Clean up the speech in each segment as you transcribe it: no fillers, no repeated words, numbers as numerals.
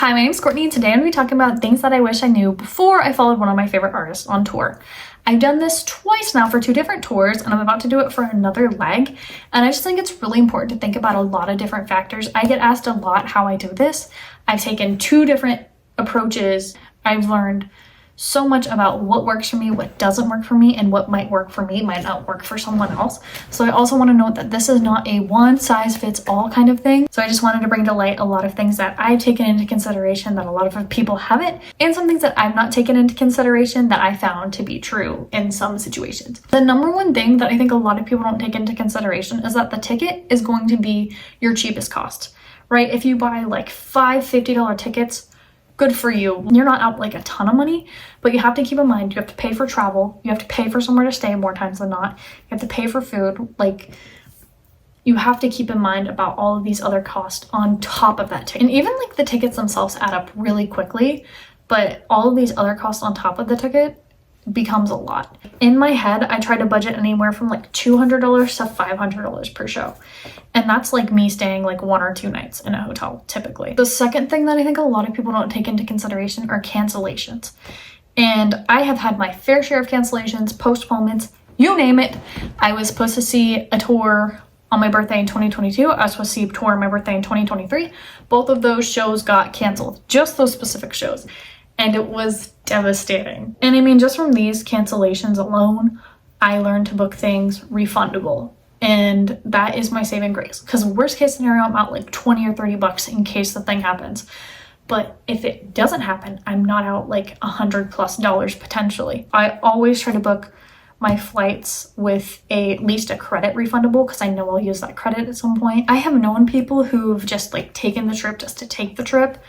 Hi, my name is Courtney, and today I'm going to be talking about things that I wish I knew before I followed one of my favorite artists on tour. I've done this twice now for two different tours, and I'm about to do it for another leg, and I just think it's really important to think about a lot of different factors. I get asked a lot how I do this. I've taken two different approaches. I've learned so much about what works for me, what doesn't work for me, and what might work for me might not work for someone else. So I also want to note that this is not a one size fits all kind of thing. So I just wanted to bring to light a lot of things that I've taken into consideration that a lot of people haven't, and some things that I've not taken into consideration that I found to be true in some situations. The number one thing that I think a lot of people don't take into consideration is that the ticket is going to be your cheapest cost, right? If you buy like five $50 tickets, good for you. You're not out like a ton of money, but you have to keep in mind, you have to pay for travel, you have to pay for somewhere to stay more times than not, you have to pay for food. Like, you have to keep in mind about all of these other costs on top of that ticket. And even like the tickets themselves add up really quickly, but all of these other costs on top of the ticket becomes a lot. In my head, I try to budget anywhere from like $200 to $500 per show. And that's like me staying like 1 or 2 nights in a hotel typically. The second thing that I think a lot of people don't take into consideration are cancellations. And I have had my fair share of cancellations, postponements, you name it. I was supposed to see a tour on my birthday in 2022. I was supposed to see a tour on my birthday in 2023. Both of those shows got canceled, just those specific shows. And it was devastating. And I mean, just from these cancellations alone, I learned to book things refundable. And that is my saving grace. Because worst case scenario, I'm out like 20 or 30 bucks in case the thing happens. But if it doesn't happen, I'm not out like $100+ potentially. I always try to book my flights with at least a credit refundable because I know I'll use that credit at some point. I have known people who've just like taken the trip just to take the trip.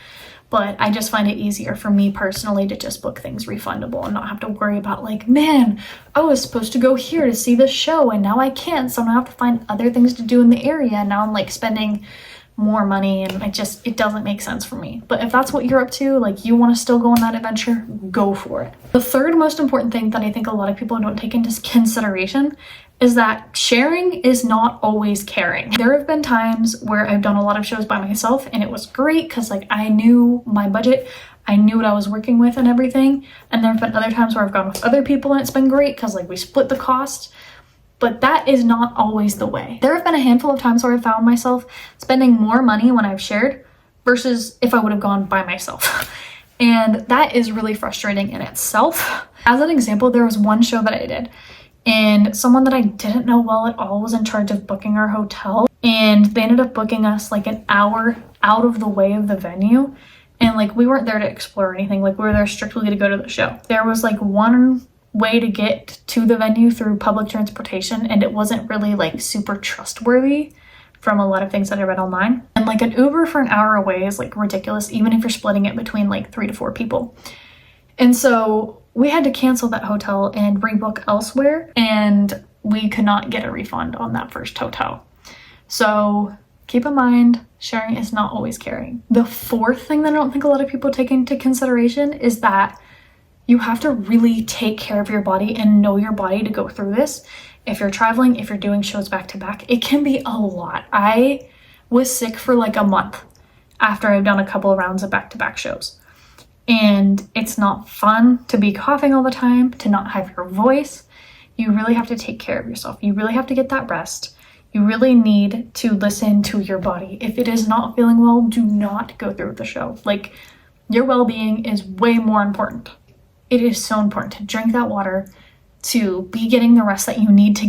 But I just find it easier for me personally to just book things refundable and not have to worry about like, man, I was supposed to go here to see this show and now I can't, so I'm gonna have to find other things to do in the area. And now I'm like spending more money and it doesn't make sense for me. But if that's what you're up to, like you want to still go on that adventure, go for it. The third most important thing that I think a lot of people don't take into consideration is that sharing is not always caring. There have been times where I've done a lot of shows by myself and it was great because like I knew my budget, I knew what I was working with and everything. And there have been other times where I've gone with other people and it's been great because like we split the cost. But that is not always the way. There have been a handful of times where I found myself spending more money when I've shared versus if I would have gone by myself. And that is really frustrating in itself. As an example, there was one show that I did and someone that I didn't know well at all was in charge of booking our hotel. And they ended up booking us like an hour out of the way of the venue. And like we weren't there to explore or anything. Like we were there strictly to go to the show. There was like one way to get to the venue through public transportation and it wasn't really like super trustworthy from a lot of things that I read online. And like an Uber for an hour away is like ridiculous, even if you're splitting it between like 3 to 4 people. And so we had to cancel that hotel and rebook elsewhere, and we could not get a refund on that first hotel. So keep in mind, sharing is not always caring. The fourth thing that I don't think a lot of people take into consideration is that you have to really take care of your body and know your body to go through this. If you're traveling, if you're doing shows back to back, it can be a lot. I was sick for like a month after I've done a couple of rounds of back-to-back shows. And it's not fun to be coughing all the time, to not have your voice. You really have to take care of yourself. You really have to get that rest. You really need to listen to your body. If it is not feeling well, do not go through the show. Like, your well-being is way more important. It is so important to drink that water, to be getting the rest that you need to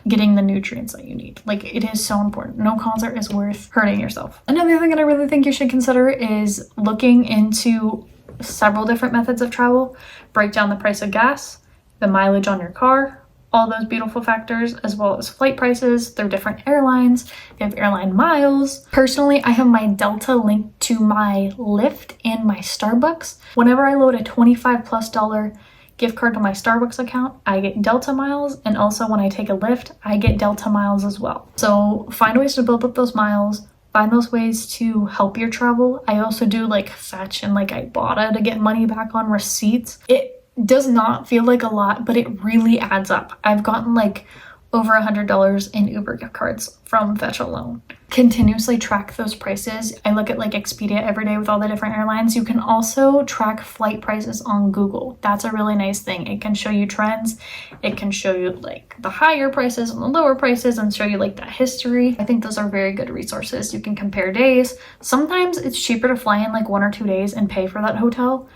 getting the nutrients that you need. Like, it is so important. No concert is worth hurting yourself. Another thing that I really think you should consider is looking into several different methods of travel. Break down the price of gas, the mileage on your car, all those beautiful factors, as well as flight prices through different airlines. You have airline miles. Personally, I have my Delta linked to my Lyft and my Starbucks. Whenever I load a $25+ gift card to my Starbucks account, I get Delta miles, and also when I take a Lyft, I get Delta miles as well. So find ways to build up those miles. Find those ways to help your travel. I also do like Fetch and like Ibotta to get money back on receipts. It does not feel like a lot, but it really adds up. I've gotten like over $100 in Uber gift cards from Fetch alone. Continuously track those prices. I look at like Expedia every day with all the different airlines. You can also track flight prices on Google. That's a really nice thing. It can show you trends. It can show you like the higher prices and the lower prices and show you like that history. I think those are very good resources. You can compare days. Sometimes it's cheaper to fly in like 1 or 2 days and pay for that hotel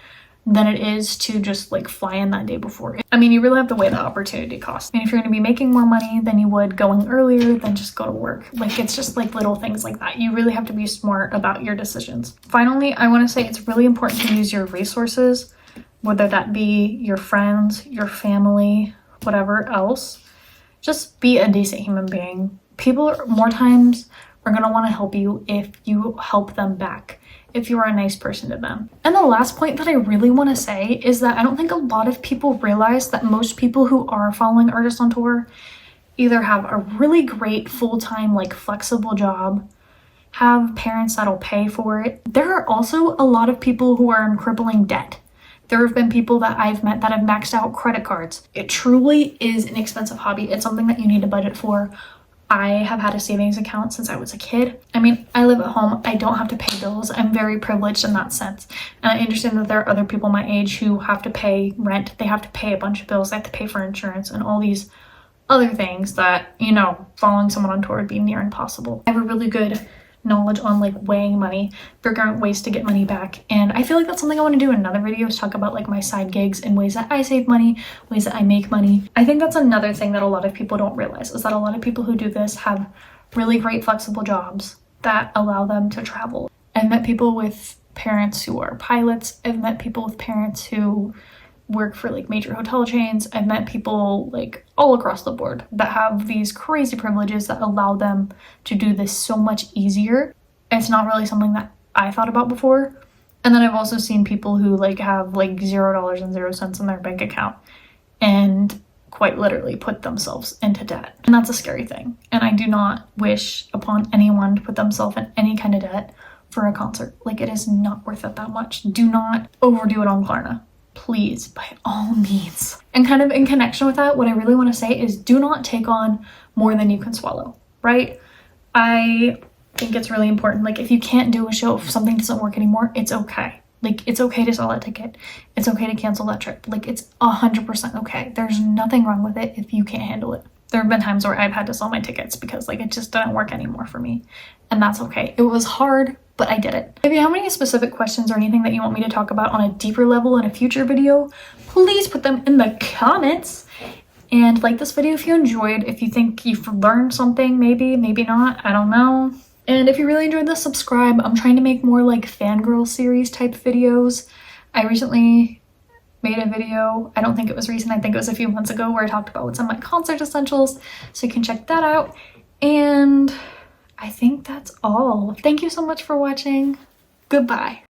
than it is to just like fly in that day before. I mean, you really have to weigh the opportunity cost. I mean, if you're going to be making more money than you would going earlier, then just go to work. Like, it's just like little things like that. You really have to be smart about your decisions. Finally, I want to say it's really important to use your resources, whether that be your friends, your family, whatever else. Just be a decent human being. People more times are going to want to help you if you help them back, if you are a nice person to them. And the last point that I really want to say is that I don't think a lot of people realize that most people who are following artists on tour either have a really great full-time, like flexible job, have parents that'll pay for it. There are also a lot of people who are in crippling debt. There have been people that I've met that have maxed out credit cards. It truly is an expensive hobby. It's something that you need to budget for. I have had a savings account since I was a kid. I mean, I live at home. I don't have to pay bills. I'm very privileged in that sense. And I understand that there are other people my age who have to pay rent. They have to pay a bunch of bills. They have to pay for insurance and all these other things that, you know, following someone on tour would be near impossible. I have a really good knowledge on like weighing money, figuring out ways to get money back, and I feel like that's something I want to do in another video, is talk about like my side gigs and ways that I save money, ways that I make money. I think that's another thing that a lot of people don't realize, is that a lot of people who do this have really great flexible jobs that allow them to travel. I've met people with parents who are pilots. I've met people with parents who work for like major hotel chains. I've met people like all across the board that have these crazy privileges that allow them to do this so much easier. It's not really something that I thought about before. And then I've also seen people who like have like $0 in their bank account and quite literally put themselves into debt. And that's a scary thing. And I do not wish upon anyone to put themselves in any kind of debt for a concert. Like, it is not worth it that much. Do not overdo it on Klarna. Please, by all means. And kind of in connection with that, what I really want to say is do not take on more than you can swallow, right? I think it's really important. Like, if you can't do a show, if something doesn't work anymore, it's okay. Like, it's okay to sell that ticket. It's okay to cancel that trip. Like, it's 100% okay. There's nothing wrong with it if you can't handle it. There have been times where I've had to sell my tickets because like it just didn't work anymore for me. And that's okay. It was hard, but I did it. If you have any specific questions or anything that you want me to talk about on a deeper level in a future video, please put them in the comments. And like this video if you enjoyed. If you think you've learned something, maybe not, I don't know. And if you really enjoyed this, subscribe. I'm trying to make more like fangirl series type videos. I recently made a video, I don't think it was recent, I think it was a few months ago, where I talked about what's in my concert essentials, so you can check that out. And I think that's all. Thank you so much for watching. Goodbye.